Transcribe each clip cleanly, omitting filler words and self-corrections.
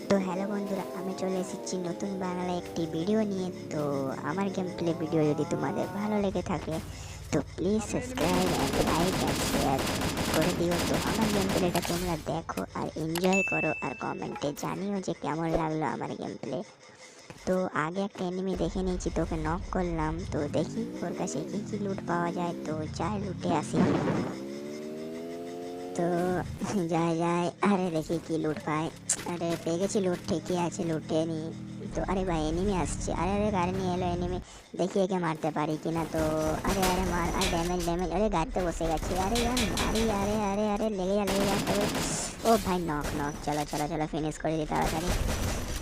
তো হ্যালো বন্ধুরা, আমি চলে এসেছি নতুন বাংলা একটি ভিডিও নিয়ে। তো আমার গেম প্লে ভিডিও যদি তোমাদের ভালো লেগে থাকে তো please subscribe and like and share করে দিও। তো আমার গেম প্লেটা তোমরা দেখো আর এনজয় করো, আর কমেন্টে জানিও যে কেমন লাগলো আমার গেম প্লে। তো আগে একটা এনিমি দেখে নিয়েছি, তোকে নক করলাম। তো দেখি ওর কাছে কী কী লুট পাওয়া যায়, তো যাই লুটে আসি। তো যায় যায়, আরে দেখি কি লুট পাই। আরে পেয়ে গেছি লুট, ঠিকই আছে, লুটে নি। তো আরে ভাই এনিমি আসছে, আরে আরে গাড়ি নিয়ে এলো এনিমি, দেখি একে মারতে পারি কিনা। তো আরে আরে মার, আর ড্যামেজ ড্যামেজ, আরে গাড়িতে বসে গেছে, আরে यार মারি, আরে আরে আরে লেগে যা তবে। ও ভাই নক নক, চলো চলো চলো ফিনিশ করে দিই তাড়াতাড়ি।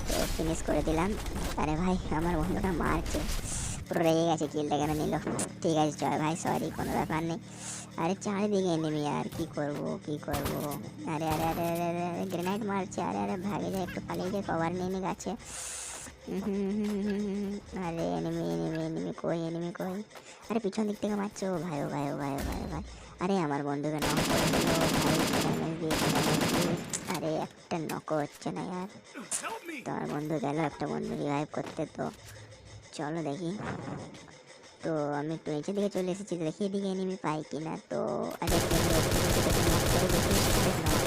তো ফিনিশ করে দিলাম। আরে ভাই আমার বন্ধুটা মারছে, পুরো রেগে গেছে, কিলটা কেন নিল। ঠিক আছে চল ভাই, সরি, কোনো ব্যাপার নেই। আরে চারিদিকে এনিমি, আর কি করব কি করব। আরে আরে আরে আরে আরে আরে গ্রেনেড মারছে, আরে আরে ভাগে যায়, একটু পালিয়ে যায়, কভার নিয়ে নি গাছে। আরে এনিমি এনিমি এনিমি কই, এনিমি কই। আরে পিছন দিক থেকে মারছে, ও ভাই ও ভাই ও ভাই ও ভাই ও ভাই। আরে আমার বন্ধুকে নক করে দিল ভাই, ড্যামেজ দিয়ে ড্যামেজ দিয়ে। আরে একটা নক হচ্ছে না यार। তো আমার বন্ধু গেল একটা বন্ধু রিভাইভ করতে। তো চলো দেখি। তো আমি একটু নিচের দিকে চলে এসেছি, দেখি এদিকে এনিমি পাই কিনা। তো আগে একটা enemy এসেছে, তোকে knock করে দেখি। আরে knock।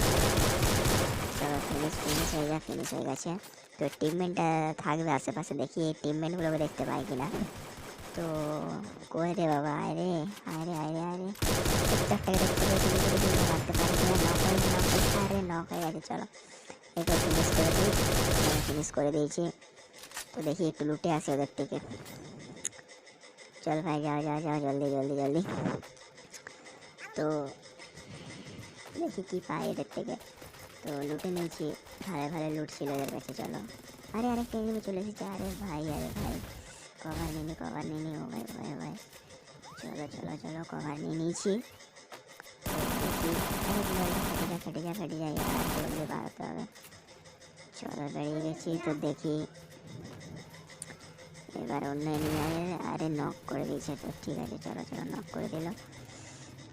চলো ফিনিশ ফিনিশ হয়ে যা, ফিনিশ হয়ে গেছে। তো টিমমেটটা থাকবে আশেপাশে, দেখি এই টিমমেটগুলোকে দেখতে পাই কিনা। তো কই রে বাবা, আরে আরে আরে আরে একটাকে দেখতে পেয়েছি, দেখে দেখে মারতে পারি কিনা। নক হয়ে নক হয়ে, আরে নক হয়ে গেছে। চলো একে ফিনিশ করে দিই। ফিনিশ করে দিয়েছি। তো দেখি একটু লুটে আসি ওদের থেকে। চল ভাই যাও যাও যাও, জলদি জলদি জলদি। তো দেখি কি পাই এদের থেকে। তো লুটে নিয়েছি, ভালো ভালো লুট ছিল এদের কাছে। চলো আরে আরেকটা এনিমি চলে এসেছে, আরে ভাই আরে ভাই, কভার নিয়ে নি কভার নিয়ে নি। ও ভাই ও ভাই ও ভাই, চলো চলো চলো কভার নিয়ে নিয়েছি। দেখি, আরে ফেটে যা ফেটে যা यार, জলদি বাড়াতে হবে। চলো বেরিয়ে গেছি। তো দেখি এবার অন্য এনিমি, আরে আরে নক করে দিয়েছে। তো ঠিক আছে চলো চলো, নক করে দিল।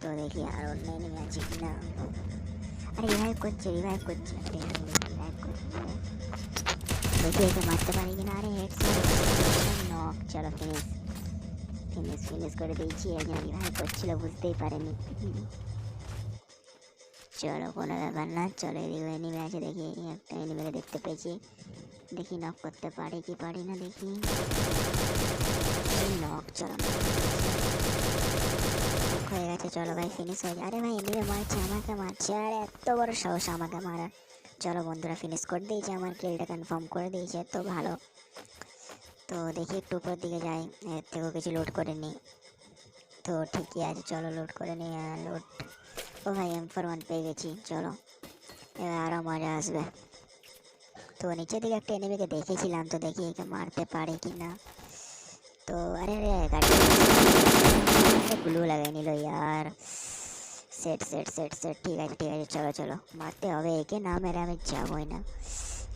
তো দেখি আর অন্য এনিমি আছে কিনা। আরে রিভাইভ করছে রিভাইভ করছে, রিভাইভ করছে। দেখি একে মারতে পারি কিনা। আরে হেডশট নক, চলো ফিনিশ ফিনিশ ফিনিশ করে দিয়েছি। একজন রিভাইভ করছিল, বুঝতেই পারেনি। চলো কোনো ব্যাপার না, চলো এদিকে এনিমি আছে, দেখি একটা এনিমিকে দেখতে পেয়েছি, দেখি নক করতে পারি কি পারি না দেখি। নক, চলো হয়ে গেছে। চলো ভাই ফিনিশ হয়ে যায়। আরে ভাই এনিমি মারছে, আমাকে মারছে, আর এত বড় সাহস আমাকে মারা। চলো বন্ধুরা ফিনিশ করে দিয়েছে, আমার কিলটা কনফার্ম করে দিয়েছে। তো ভালো। তো দেখি একটু উপরের দিকে যাই, এর থেকেও কিছু লোড করে নিই। তো ঠিকই আছে, চলো লোড করে নিই। লোড, ও ভাই M41 পেয়ে গেছি। চলো এবার আরও মজা আসবে। তো নিচের দিকে একটা এনিমিকে দেখেছিলাম, তো দেখি একে মারতে পারে কি না। তো আরে আরে গাড়ি গ্লু লাগাই নিল ইয়ার। সেট সেট সেট সেট, ঠিক আছে ঠিক আছে, চলো চলো মারতে হবে একে, না মেরে আমি যাবোই না।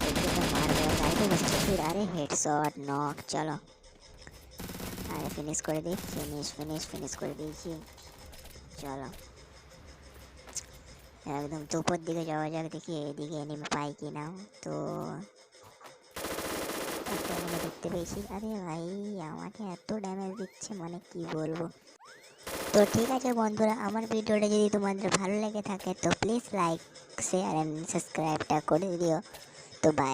একে তো মারবে, গাড়িতে বসেছে ফির। আরে হেডশট নক, চলো আরে ফিনিশ করে দিই, ফিনিশ ফিনিশ ফিনিশ করে দিয়েছি। চলো একদম উপর দিকে যাওয়া যাক, দেখি এদিকে এনিমি পাই কি না। তো একটা এনিমি দেখতে পেয়েছি। আরে ভাই আমাকে এত ড্যামেজ দিচ্ছে, মানে কি বলবো। তো ঠিক আছে বন্ধুরা, আমার ভিডিওটা যদি তোমাদের ভালো লেগে থাকে তো প্লিজ লাইক শেয়ার অ্যান্ড সাবস্ক্রাইবটা করে দিও। তো বাই।